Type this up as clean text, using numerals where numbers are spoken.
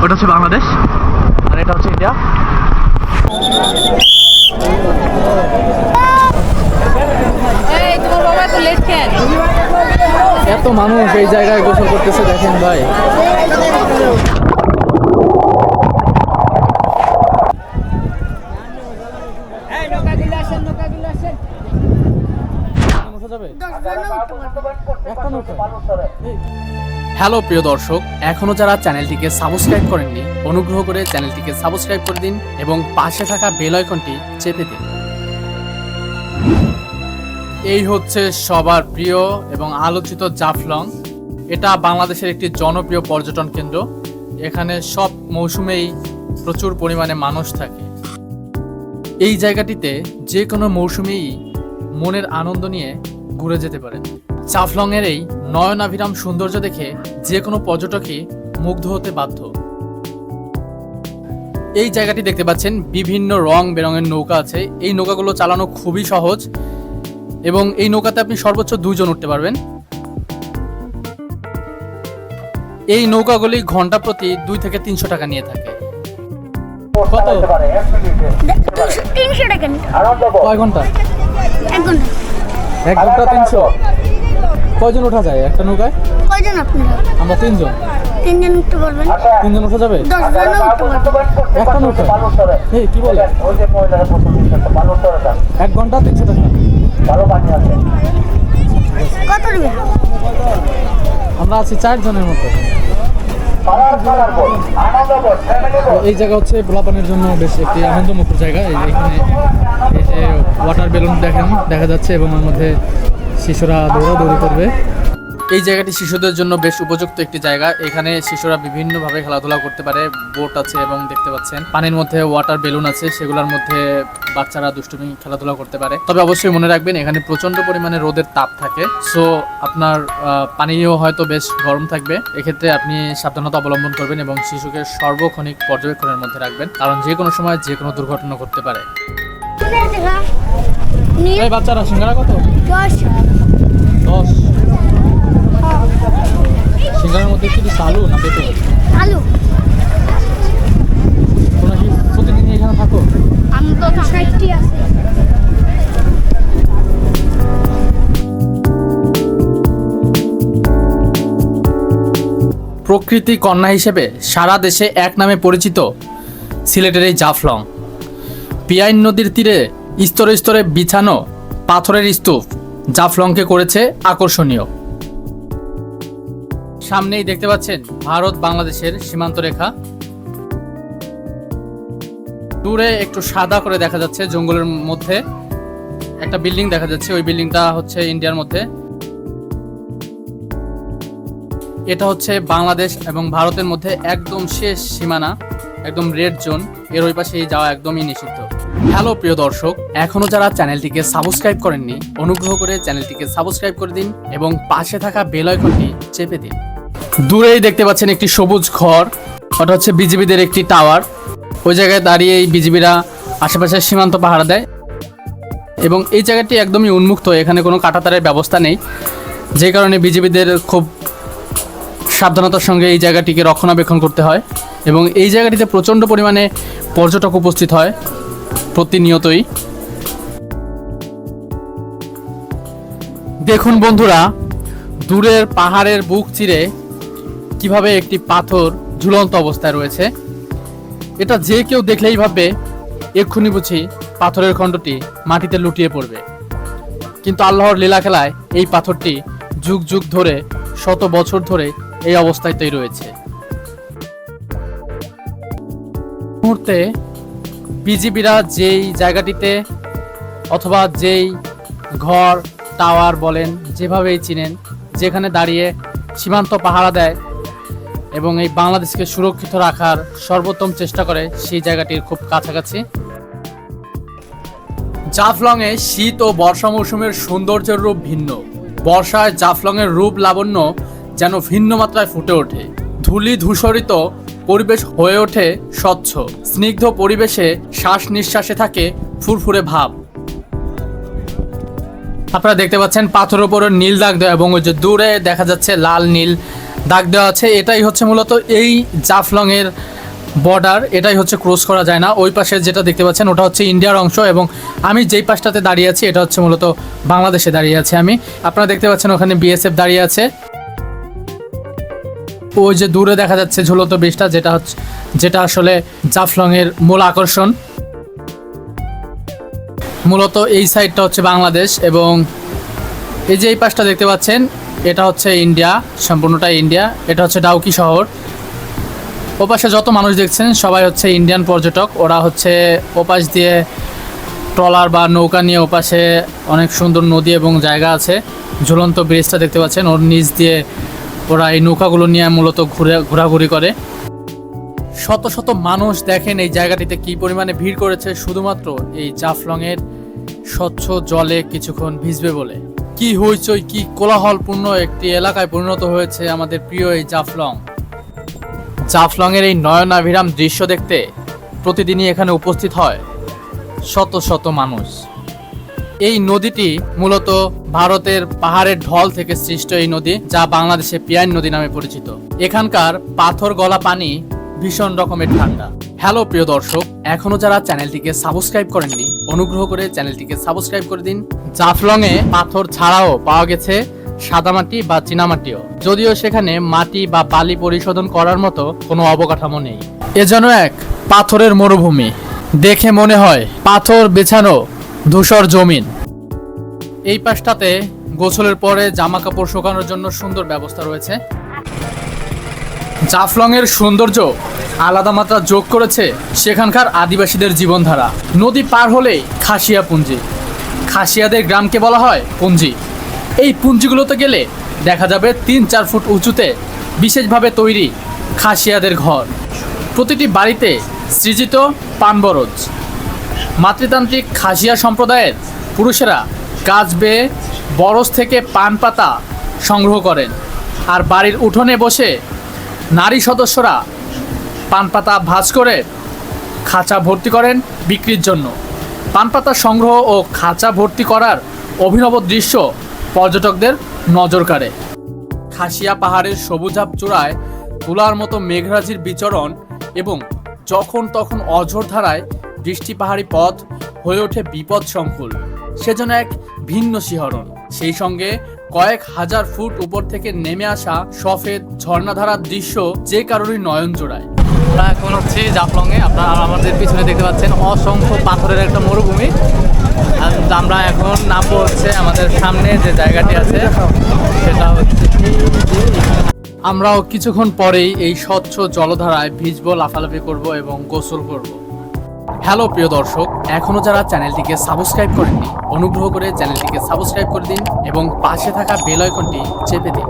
ওটা হচ্ছে বাংলাদেশ আর এটা হচ্ছে ইন্ডিয়া। এত মানুষ এই জায়গায় গোসল করতেছে দেখেন ভাই। হ্যালো প্রিয় দর্শক, এখনো যারা চ্যানেলটিকে সাবস্ক্রাইব করেননি অনুগ্রহ করে চ্যানেলটিকে সাবস্ক্রাইব করে দিন এবং পাশে থাকা বেল আইকনটি চেপে দিন। এই হচ্ছে সবার প্রিয় এবং আলোচিত জাফলং। এটা বাংলাদেশের একটি জনপ্রিয় পর্যটন কেন্দ্র। এখানে সব মৌসুমেই প্রচুর পরিমাণে মানুষ থাকে। এই জায়গাটিতে যে কোনো মৌসুমেই মনের আনন্দ নিয়ে ঘুরে যেতে পারেন। জাফলং এর এই নয়নাভিরাম সৌন্দর্য দেখে যে কোনো পর্যটকই মুগ্ধ হতে বাধ্য। এই জায়গাটি দেখতে পাচ্ছেন বিভিন্ন রং বেরঙের নৌকা আছে। এই নৌকাগুলো চালানো খুবই সহজ এবং এই নৌকাতে আপনি সর্বোচ্চ 2 জন উঠতে পারবেন। এই নৌকাগুলি ঘন্টা প্রতি 2 থেকে 300 টাকা নিয়ে থাকে। কত? 300 টাকা। কয় ঘন্টা? 1 ঘন্টা। 1 ঘন্টা 300। কয়জন ওঠা যায় একটা নৌকায়? কয়জন আপনারা? আমরা 3 জন। 3 জন উঠতে পারবেন? 3 জন ওঠা যাবে? 10 জন উঠতে পারবেন। একটা নৌকায়? এই কি বলে? 1 ঘন্টা 300 টাকা। কত নেবেন? আমরা আছি 4 জনের মতো। এই জায়গা হচ্ছে পোলাপানের জন্য বেশ একটি আনন্দমুখর জায়গা। এখানে এই যে ওয়াটার বেলুন দেখা যাচ্ছে এবং এর মধ্যে শিশুরা দৌড়াদৌড়ি করবে। এই জায়গাটি শিশুদের জন্য বেশ উপযুক্ত একটি জায়গা। এখানে শিশুরা বিভিন্নভাবে খেলাধুলা করতে পারে। বোট আছে এবং দেখতে পাচ্ছেন পানির মধ্যে ওয়াটার বেলুন আছে, সেগুলোর মধ্যে বাচ্চারা দুষ্টুমি খেলাধুলা করতে পারে। তবে অবশ্যই মনে রাখবেন এখানে প্রচন্ড পরিমাণে রোদের তাপ থাকে, সো আপনার পানিও হয়তো বেশ গরম থাকবে। এক্ষেত্রে আপনি সাবধানতা অবলম্বন করবেন এবং শিশুকে সর্বক্ষণিক পর্যবেক্ষণের মধ্যে রাখবেন, কারণ যে কোনো সময় যে কোনো দুর্ঘটনা ঘটতে পারে। এই বাচ্চারা সিঙ্গারা কত? 10। 10। সিঙ্গারার মধ্যে কি আলু না পেঁপে? আলু। তোমরা কি প্রতিদিন এখানে থাকো? আমি তো থাকতে আছি। প্রকৃতি কন্যা হিসেবে সারা দেশে এক নামে পরিচিত সিলেটের এই জাফলং। পিয়াইন নদীর তীরে স্তরে স্তরে বিছানো পাথরের স্তূপ জাফলংকে করেছে আকর্ষণীয়। সামনেই দেখতে পাচ্ছেন ভারত বাংলাদেশের সীমান্ত রেখা। দূরে একটু সাদা করে দেখা যাচ্ছে জঙ্গলের মধ্যে একটা বিল্ডিং দেখা যাচ্ছে। ওই বিল্ডিংটা হচ্ছে ইন্ডিয়ার মধ্যে। এটা হচ্ছে বাংলাদেশ এবং ভারতের মধ্যে একদম শেষ সীমানা, একদম রেড জোন। এর ওই পাশে যাওয়া একদমই নিষিদ্ধ। হ্যালো প্রিয় দর্শক, এখনো যারা চ্যানেলটিকে সাবস্ক্রাইব করেননি অনুগ্রহ করে চ্যানেলটিকে সাবস্ক্রাইব করে দিন এবং পাশে থাকা বেল আইকনটি চেপে দিন। দূরেই দেখতে পাচ্ছেন একটি সবুজ ঘর, ওটা হচ্ছে বিজিবিদের একটি টাওয়ার। ওই জায়গায় দাঁড়িয়ে এই বিজিবিরা আশেপাশে সীমান্ত পাহারা দেয় এবং এই জায়গাটি একদমই উন্মুক্ত, এখানে কোনো কাঁটাতারের ব্যবস্থা নেই, যে কারণে বিজিবিদের খুব সাবধানতার সঙ্গে এই জায়গাটিকে রক্ষণাবেক্ষণ করতে হয় এবং এই জায়গাটিতে প্রচণ্ড পরিমাণে পর্যটক উপস্থিত হয় প্রতিনিয়তই। দেখুন বন্ধুরা, দূরের পাহাড়ের বুক চিরে কিভাবে একটি পাথর ঝুলন্ত অবস্থায় রয়েছে। এটা যে কেউ দেখলেই ভাববে এক্ষুনি বুঝি পাথরের খণ্ডটি মাটিতে লুটিয়ে পড়বে, কিন্তু আল্লাহর লীলা খেলায় এই পাথরটি যুগ যুগ ধরে, শত বছর ধরে এই অবস্থাতেই রয়েছে। মুহূর্তে বিজিবিরা যেই জায়গাটিতে অথবা যেই ঘর টাওয়ার বলেন, যেভাবেই চিনেন, যেখানে দাঁড়িয়ে সীমান্ত পাহারা দেয় এবং এই বাংলাদেশকে সুরক্ষিত রাখার সর্বোত্তম চেষ্টা করে, সেই জায়গাটির খুব কাছাকাছি। জাফলংয়ে শীত ও বর্ষা মৌসুমের সৌন্দর্যের রূপ ভিন্ন। বর্ষায় জাফলংয়ের রূপ লাবণ্য যেন ভিন্ন মাত্রায় ফুটে ওঠে। ধূলি ধূসরিত পরিবেশ হয়ে ওঠে স্বচ্ছ, স্নিগ্ধ পরিবেশে শ্বাস নিঃশ্বাসে থাকে ফুরফুরে ভাব। আপনারা দেখতে পাচ্ছেন পাথরের উপরে নীল দাগ দেওয়া এবং ওই যে দূরে দেখা যাচ্ছে লাল নীল দাগ দেওয়া আছে। এটাই হচ্ছে মূলত এই জাফলং এর বর্ডার। এটাই হচ্ছে ক্রস করা যায় না। ওই পাশে যেটা দেখতে পাচ্ছেন ওটা হচ্ছে ইন্ডিয়ার অংশ এবং আমি যেই পাশটাতে দাঁড়িয়ে আছি এটা হচ্ছে মূলত বাংলাদেশে দাঁড়িয়ে আছি আমি। আপনারা দেখতে পাচ্ছেন ওখানে বিএসএফ দাঁড়িয়ে আছে। ওই যে দূরে দেখা যাচ্ছে ঝুলন্ত ব্রিজটা, যেটা আসলে জাফলং এর মূল আকর্ষণ। মূলত এই সাইডটা হচ্ছে বাংলাদেশ এবং এই যে এই পাশটা দেখতে পাচ্ছেন এটা হচ্ছে ইন্ডিয়া, সম্পূর্ণটাই ইন্ডিয়া। এটা হচ্ছে ডাউকি শহর। ওপাশে যত মানুষ দেখছেন সবাই হচ্ছে ইন্ডিয়ান পর্যটক। ওরা হচ্ছে ওপাশ দিয়ে ট্রলার বা নৌকা নিয়ে, ওপাশে অনেক সুন্দর নদী এবং জায়গা আছে। ঝুলন্ত ব্রিজটা দেখতে পাচ্ছেন, ওর নিচ দিয়ে ওরা এই নৌকাগুলো নিয়ে মূলত ঘোরাঘুরি করে। শত শত মানুষ দেখেন এই জায়গাটিতে কি পরিমাণে ভিড় করেছে শুধুমাত্র এই জাফলং এর স্বচ্ছ জলে কিছুক্ষণ ভিজবে বলে। কি হইচই, কি কোলাহলপূর্ণ একটি এলাকায় পরিণত হয়েছে আমাদের প্রিয় এই জাফলং। জাফলং এর এই নয়নাভিরাম দৃশ্য দেখতে প্রতিদিনই এখানে উপস্থিত হয় শত শত মানুষ। এই নদীটি মূলত ভারতের পাহাড়ের ঢল থেকে সৃষ্ট এই নদী, যা বাংলাদেশে পিয়াইন নদী নামে পরিচিত। এখানকার পাথর গলা পানি ভীষণ রকমের ঠান্ডা। হ্যালো প্রিয় দর্শক, এখনো যারা চ্যানেলটিকে সাবস্ক্রাইব করেননি অনুগ্রহ করে চ্যানেলটিকে সাবস্ক্রাইব করে দিন। জাফলং এ পাথর ছাড়াও পাওয়া গেছে সাদামাটি বা চীনামাটিও, যদিও সেখানে মাটি বা বালি পরিশোধন করার মতো কোনো অবকাঠামো নেই। এ যেন এক পাথরের মরুভূমি। দেখে মনে হয় পাথর বেছানো ধূসর জমিন। এই পাশটাতে গোসলের পরে জামা কাপড় শুকানোর জন্য সুন্দর ব্যবস্থা রয়েছে। জাফলং এর সৌন্দর্য আলাদা মাত্রা যোগ করেছে সেখানকার আদিবাসীদের জীবনধারা। নদী পার হলেই খাসিয়া পুঞ্জি, খাসিয়াদের গ্রামকে বলা হয় পুঞ্জি। এই পুঞ্জিগুলোতে গেলে দেখা যাবে 3-4 ফুট উঁচুতে বিশেষভাবে তৈরি খাসিয়াদের ঘর। প্রতিটি বাড়িতে সৃজিত পানবরজ। মাতৃতান্ত্রিক খাসিয়া সম্প্রদায়ের পুরুষেরা গাছ বেয়ে বরজ থেকে পান পাতা সংগ্রহ করেন, আর বাড়ির উঠোনে বসে নারী সদস্যরা পান পাতা ভাঁজ করে খাঁচা ভর্তি করেন বিক্রির জন্য। পান পাতা সংগ্রহ ও খাঁচা ভর্তি করার অভিনব দৃশ্য পর্যটকদের নজর কাড়ে। খাসিয়া পাহাড়ের সবুজাভ চূড়ায় তুলার মতো মেঘরাজির বিচরণ এবং যখন তখন অঝোর ধারায় বৃষ্টি পাহাড়ি পথ হয়ে ওঠে বিপদ সংকুল। সেজন্য এক ভিন্ন শিহরণ। সেই সঙ্গে কয়েক হাজার ফুট উপর থেকে নেমে আসা সফেদ ঝর্ণাধারার দৃশ্য যে কারোরই নয়ন জোড়ায়। আমরা এখন হচ্ছে জাফলং এ। আপনারা আমাদের পিছনে দেখতে পাচ্ছেন অসংখ্য পাথরের একটা মরুভূমি। আমরা এখন নামবো হচ্ছে আমাদের সামনে যে জায়গাটি আছে সেটা হচ্ছে। আমরাও কিছুক্ষণ পরেই এই স্বচ্ছ জলধারায় ভিজবো, লাফালাফি করব এবং গোসল করব। হ্যালো প্রিয় দর্শক, এখনো যারা চ্যানেলটিকে সাবস্ক্রাইব করেননি অনুগ্রহ করে চ্যানেলটিকে সাবস্ক্রাইব করে দিন এবং পাশে থাকা বেল আইকনটি চেপে দিন।